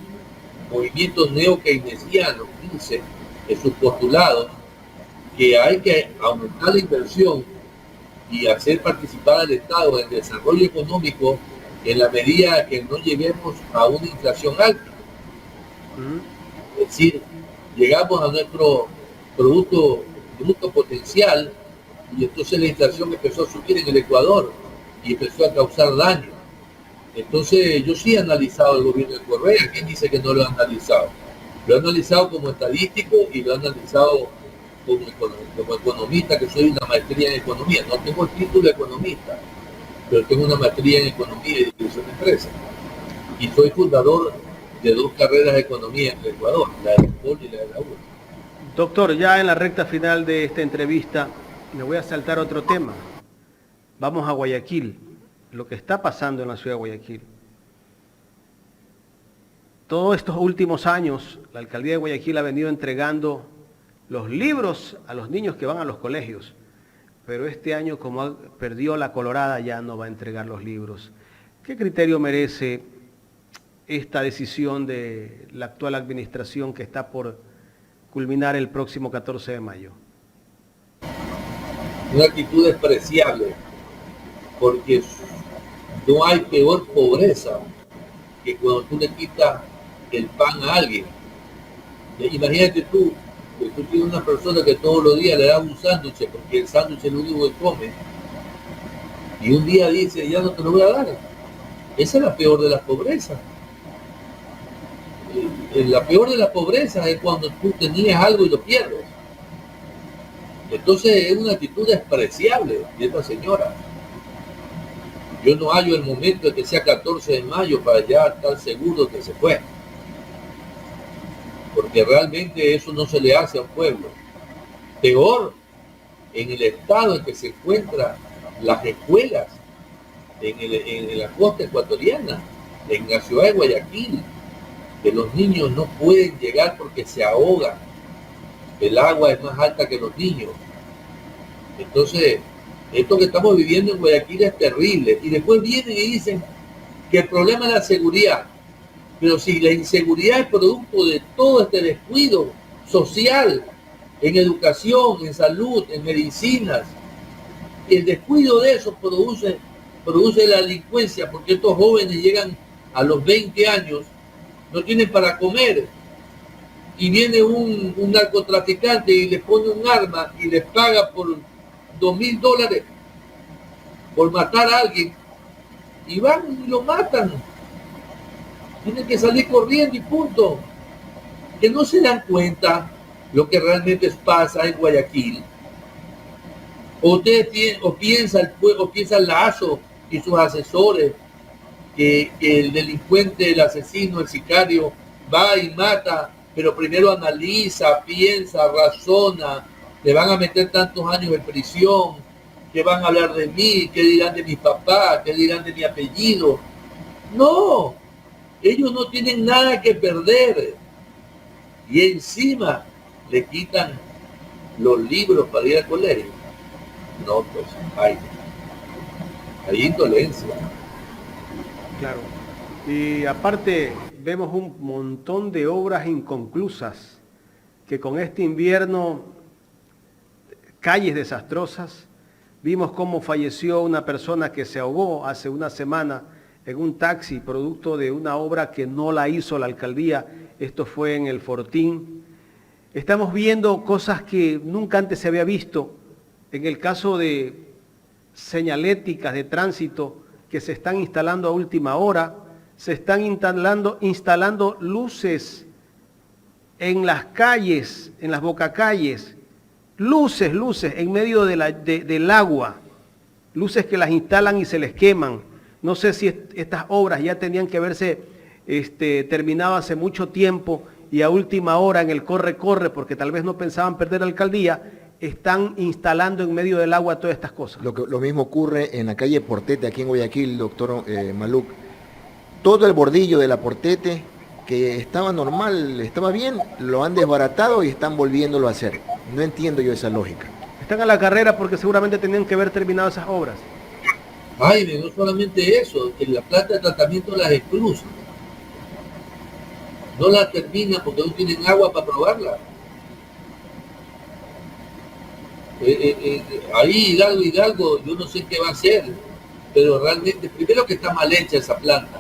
movimiento neo-keynesiano dice en sus postulados que hay que aumentar la inversión y hacer participar al Estado en el desarrollo económico en la medida que no lleguemos a una inflación alta. Es decir, llegamos a nuestro producto potencial y entonces la inflación empezó a subir en el Ecuador y empezó a causar daño. Entonces yo sí he analizado el gobierno de Correa. ¿Quién dice que no lo ha analizado? Lo he analizado como estadístico y lo he analizado como economista, que soy una maestría en economía. No tengo el título de economista, pero tengo una maestría en economía y dirección de empresas. Y soy fundador de 2 carreras de economía en el Ecuador, la de la UNI y la de la UNI. Doctor, ya en la recta final de esta entrevista me voy a saltar otro tema. Vamos a Guayaquil, lo que está pasando en la ciudad de Guayaquil. Todos estos últimos años, la alcaldía de Guayaquil ha venido entregando los libros a los niños que van a los colegios, pero este año, como perdió la colorada, ya no va a entregar los libros. ¿Qué criterio merece esta decisión de la actual administración que está por culminar el próximo 14 de mayo? Una actitud despreciable, porque no hay peor pobreza que cuando tú le quitas el pan a alguien. Imagínate tú, que tú tienes una persona que todos los días le da un sándwich, porque el sándwich es lo único que come, y un día dice, ya no te lo voy a dar. Esa es la peor de las pobrezas. La peor de las pobrezas es cuando tú tenías algo y lo pierdes. Entonces es una actitud despreciable de esta señora. Yo no hallo el momento de que sea 14 de mayo para ya estar seguro que se fue. Porque realmente eso no se le hace a un pueblo. Peor, en el estado en que se encuentran las escuelas, en la costa ecuatoriana, en la ciudad de Guayaquil, que los niños no pueden llegar porque se ahogan. El agua es más alta que los niños. Entonces, esto que estamos viviendo en Guayaquil es terrible. Y después vienen y dicen que el problema es la seguridad. Pero si la inseguridad es producto de todo este descuido social, en educación, en salud, en medicinas, el descuido de eso produce la delincuencia, porque estos jóvenes llegan a los 20 años, no tienen para comer, y viene un narcotraficante y les pone un arma y les paga por $2,000 por matar a alguien, y van y lo matan. Tienen que salir corriendo y punto. Que no se dan cuenta lo que realmente pasa en Guayaquil. O ustedes piensa Lazo y sus asesores que el delincuente, el asesino, el sicario va y mata, pero primero analiza, piensa, razona, le van a meter tantos años en prisión, que van a hablar de mí, qué dirán de mi papá, qué dirán de mi apellido. No, ellos no tienen nada que perder. Y encima le quitan los libros para ir al colegio. No, pues hay indolencia. Claro. Y aparte vemos un montón de obras inconclusas que con este invierno, calles desastrosas. Vimos cómo falleció una persona que se ahogó hace una semana en un taxi, producto de una obra que no la hizo la alcaldía. Esto fue en el Fortín. Estamos viendo cosas que nunca antes se había visto. En el caso de señaléticas de tránsito que se están instalando a última hora, se están instalando luces en las calles, en las bocacalles, luces en medio del agua, luces que las instalan y se les queman. No sé si estas obras ya tenían que haberse terminado hace mucho tiempo y a última hora en el corre, porque tal vez no pensaban perder la alcaldía, están instalando en medio del agua todas estas cosas. Lo mismo ocurre en la calle Portete, aquí en Guayaquil, doctor Maluc. Todo el bordillo de la Portete, que estaba normal, estaba bien, lo han desbaratado y están volviéndolo a hacer. No entiendo yo esa lógica. Están a la carrera porque seguramente tenían que haber terminado esas obras. Ay, no solamente eso, que la planta de tratamiento las excluye. No las terminan porque no tienen agua para probarla. Ahí Hidalgo, yo no sé qué va a hacer, pero realmente, primero que está mal hecha esa planta,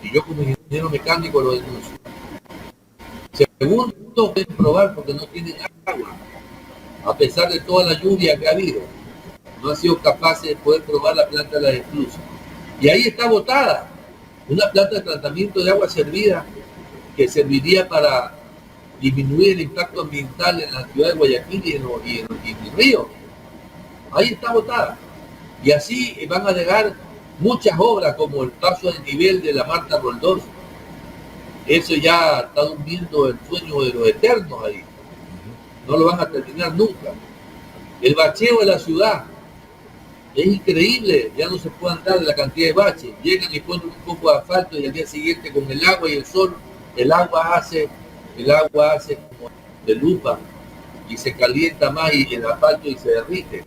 y yo como ingeniero mecánico lo denuncio. Segundo, pueden probar porque no tienen agua, a pesar de toda la lluvia que ha habido. no han sido capaces de poder probar la planta de la esclusas. Y ahí está botada una planta de tratamiento de agua servida que serviría para disminuir el impacto ambiental en la ciudad de Guayaquil y en el río. Ahí está botada. Y así van a llegar muchas obras como el paso del nivel de la Marta Roldós. Eso ya está durmiendo el sueño de los eternos ahí. No lo van a terminar nunca. El bacheo de la ciudad es increíble, ya no se puede andar de la cantidad de baches. Llegan y ponen un poco de asfalto y al día siguiente con el agua y el sol, el agua hace como de lupa y se calienta más y el asfalto y se derrite.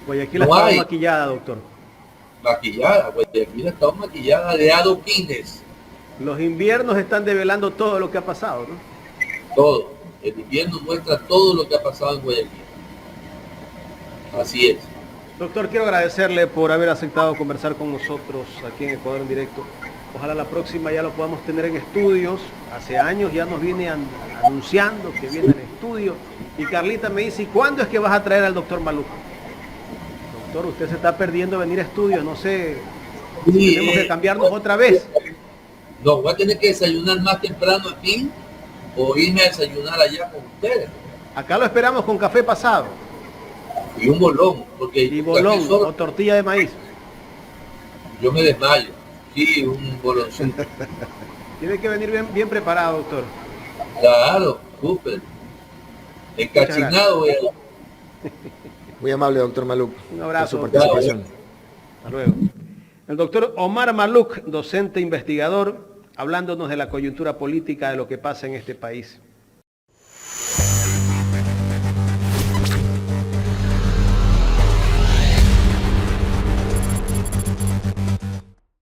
Guayaquil ha estado maquillada, doctor. Maquillada, Guayaquil ha estado maquillada de adoquines. Los inviernos están develando todo lo que ha pasado, ¿no? Todo. El invierno muestra todo lo que ha pasado en Guayaquil. Así es. Doctor, quiero agradecerle por haber aceptado conversar con nosotros aquí en Ecuador en Directo. Ojalá la próxima ya lo podamos tener en estudios. Hace años ya nos viene anunciando que viene en estudio. Y Carlita me dice, ¿y cuándo es que vas a traer al doctor Maluk? Doctor, usted se está perdiendo venir a estudios. No sé si tenemos que cambiarnos otra vez. No, voy a tener que desayunar más temprano aquí o irme a desayunar allá con ustedes. Acá lo esperamos con café pasado. Y un bolón, porque y bolón o tortilla de maíz. Yo me desmayo. Sí, un boloncito. Tiene que venir bien preparado, doctor. Claro, súper. Encachinado. Muy amable, doctor Maluk. Un abrazo. Por su participación. Hasta luego. El doctor Omar Maluk, docente investigador, hablándonos de la coyuntura política de lo que pasa en este país.